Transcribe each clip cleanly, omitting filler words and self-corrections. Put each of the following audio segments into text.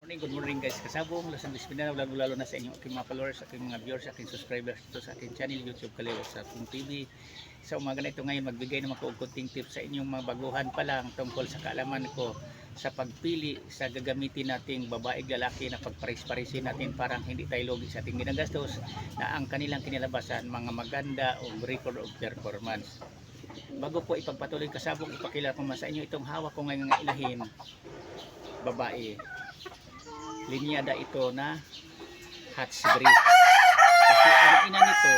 Good morning guys, kasabong Los Angeles Mindanao, lalo na sa inyo aking mga followers, aking mga viewers, aking subscribers dito sa aking channel YouTube Kaliwa sa TV. Sa umaga na ito ngayon, magbigay naman ko konting tips sa inyong mga baguhan pa lang tungkol sa kaalaman ko sa pagpili sa gagamitin nating babae lalaki na pagparis-parisin natin parang hindi tayo logi sa ating ginagastos na ang kanilang kinalabasan mga maganda o record of performance. Bago po ipagpatuloy kasabong, ipakilala ko sa inyo itong hawak ko ngayong ilahin, babae. Linyada ito na Hatch breed. Kasi ang ina nito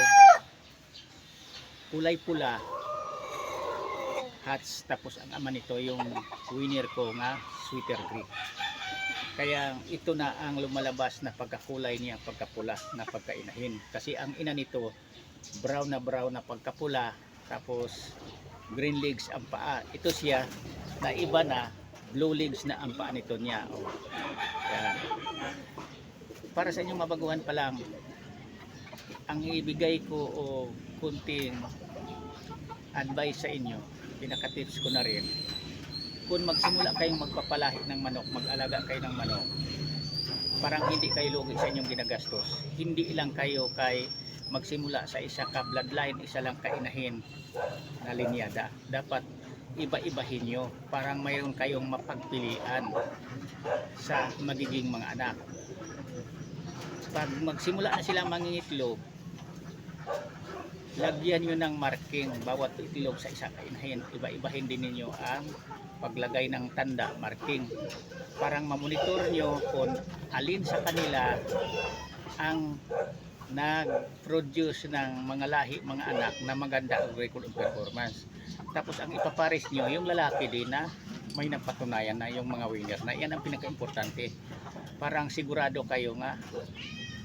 kulay pula Hatch, tapos ang ama nito yung winner ko nga sweater gray. Kaya ito na ang lumalabas na pagkakulay niya, pagkapula na pagkainahin. Kasi ang ina nito brown na pagkapula, tapos green legs ang paa. Ito siya na iba na blue legs na ang paa nito niya. Oh. Yan. Para sa inyong mabaguhan pa lang, ang ibigay ko o kunting advice sa inyo, pinaka-tips ko na rin, kung magsimula kayong magpapalahi ng manok, mag-alaga kayo ng manok, parang hindi kayo lugi sa inyong ginagastos. Hindi lang kayo kay magsimula sa isa ka bloodline, isa lang kainahin na linyada. Dapat iba-ibahin nyo, parang mayroon kayong mapagpilian sa magiging mga anak. Pag magsimula na sila mangingitlog, lagyan nyo ng marking bawat itlog sa isa kainahin. Iba-ibahin din ninyo ang paglagay ng tanda, marking, parang mamonitor nyo kung alin sa kanila ang nag-produce ng mga lahi, mga anak na maganda ang record of performance. Tapos ang ipapares nyo yung lalaki din na may napatunayan na yung mga winner na. Yan ang pinaka-importante. Parang sigurado kayo nga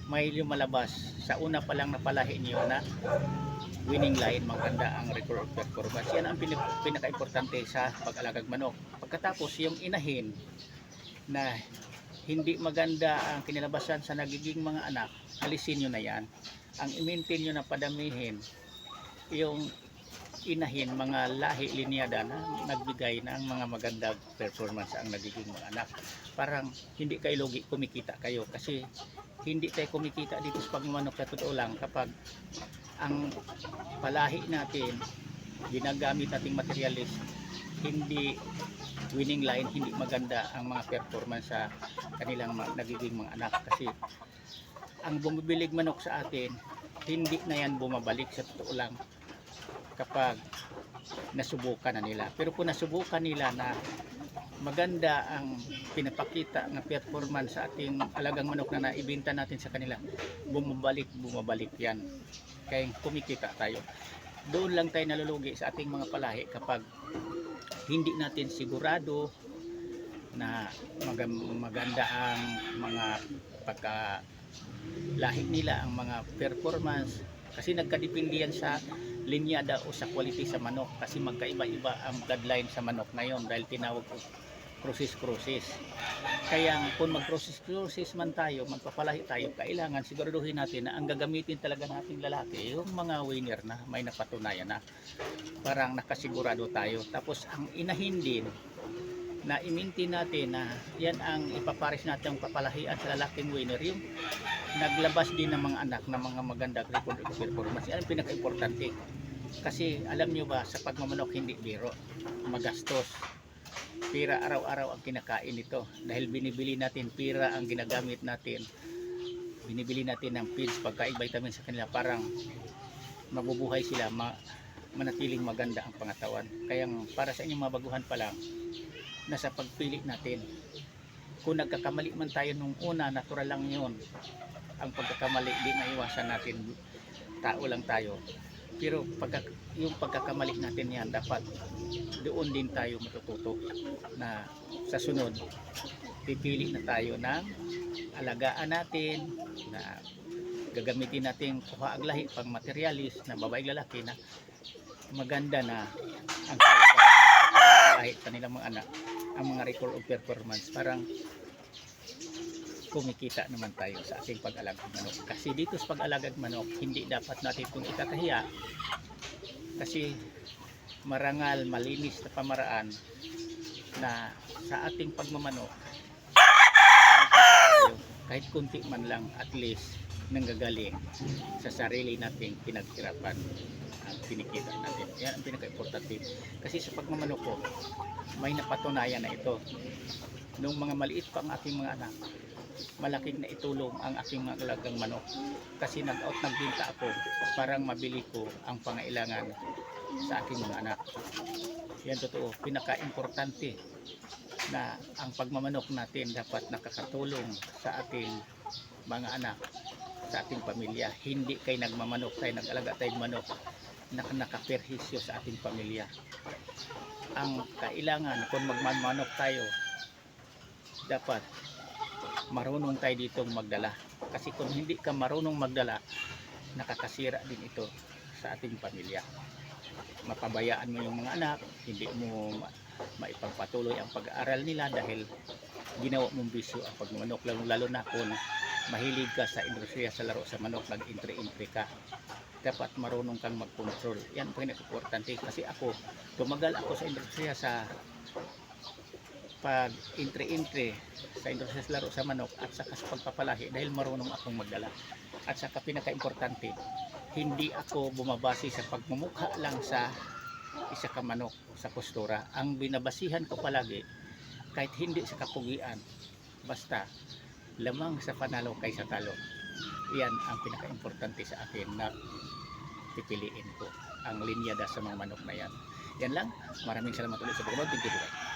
may lumalabas sa una pa lang na palahi nyo na winning line, maganda ang record of performance. Yan ang pinaka-importante sa pag-alagag manok. Pagkatapos yung inahin na hindi maganda ang kinalabasan sa nagiging mga anak, alisin nyo na yan. Ang i-maintain nyo na padamihin yung inahin, mga lahi linyada na nagbigay ng mga magandang performance ang nagiging mga anak. Parang hindi kayo logi, kumikita kayo. Kasi hindi tayo kumikita dito sa pagmamanok sa totoo lang kapag ang palahi natin, ginagamit nating materialis, hindi winning line, hindi maganda ang mga performance sa kanilang nagiging mga anak. Kasi ang bumibilig manok sa atin, hindi na yan bumabalik sa totoo lang kapag nasubukan na nila. Pero kung nasubukan nila na maganda ang pinapakita ng performance sa ating alagang manok na naibenta natin sa kanila, bumabalik yan. Kaya kumikita tayo. Doon lang tayo nalulugi sa ating mga palahi kapag hindi natin sigurado na maganda ang mga pagkalahi nila, ang mga performance. Kasi nagkadepende yan sa linyada o sa quality sa manok. Kasi magkaiba-iba ang bloodline sa manok ngayon dahil tinawag ko crucis. Kaya kung mag-crucis man tayo, magpapalahi tayo, kailangan siguraduhin natin na ang gagamitin talaga nating lalaki yung mga winner na may napatunayan na parang nakasigurado tayo. Tapos ang inahin din na i-maintain natin na yan ang ipapares natin ang papalahian sa lalaking winner, yung naglabas din ng mga anak na mga maganda record of performance. Yan ang pinaka-importante. Kasi alam nyo ba, sa pagmamanok hindi biro, magastos. Pira araw-araw ang kinakain nito dahil binibili natin pira ang ginagamit natin, binibili natin ng feeds, pagkain, vitamin sa kanila, parang mabubuhay sila, manatiling maganda ang pangatawan. Kaya para sa inyong mabaguhan pa lang, nasa pagpili natin. Kung nagkakamali man tayo nung una, natural lang yun ang pagkakamali, di maiwasan natin, tao lang tayo. Pero yung pagkakamali natin yan, dapat doon din tayo matututo na sa sunod pipili na tayo ng alagaan natin na gagamitin natin kuha aglahi pang materialis na babae lalaki na maganda na ang kahit kanilang mga anak, ang mga record of performance, parang kumikita naman tayo sa ating pag-alagag manok. Kasi dito sa pag-alagag manok, hindi dapat natin itong ikakahiya kasi marangal, malinis na pamaraan na sa ating pagmamanok kahit kunti man lang, at least nanggagaling sa sarili nating pinaghirapan ang kinikita natin. Yan ang pinaka-importante. Kasi sa pagmamanok ko, may napatunayan na ito. Nung mga maliit pa ang aking mga anak, malaking na itulong ang aking mga alagang manok. Kasi nagbinta ako parang mabili ko ang pangailangan sa aking mga anak. Yan totoo. Pinaka-importante na ang pagmamanok natin dapat nakakatulong sa ating mga anak, sa ating pamilya. Hindi kay nagmamanok tayo, nag-alaga tayo manok na nakaperhisyo sa ating pamilya. Ang kailangan kung magmamanok tayo, dapat marunong tayo ditong magdala. Kasi kung hindi ka marunong magdala, nakakasira din ito sa ating pamilya. Mapabayaan mo yung mga anak, hindi mo maipagpatuloy ang pag-aaral nila dahil ginawa mong bisyo ang pagmamanok, lalo na kung mahilig ka sa industriya sa laro sa manok, nag-entry-entry ka, dapat marunong kang mag-control. Yan ang pinaka-importante. Kasi ako, tumagal ako sa industriya sa pag-entry-entry sa industriya sa laro sa manok at saka sa pagpapalahi dahil marunong akong magdala. At saka pinaka-importante, hindi ako bumabase sa pagmumukha lang sa isa ka manok sa postura. Ang binabasihan ko palagi, kahit hindi sa kapugian, basta lamang sa panalo kaysa talo. Yan ang pinaka-importante sa akin na pipiliin ko ang linyada sa mga manok na yan. Yan lang. Maraming salamat ulit sa pagnood. Thank you.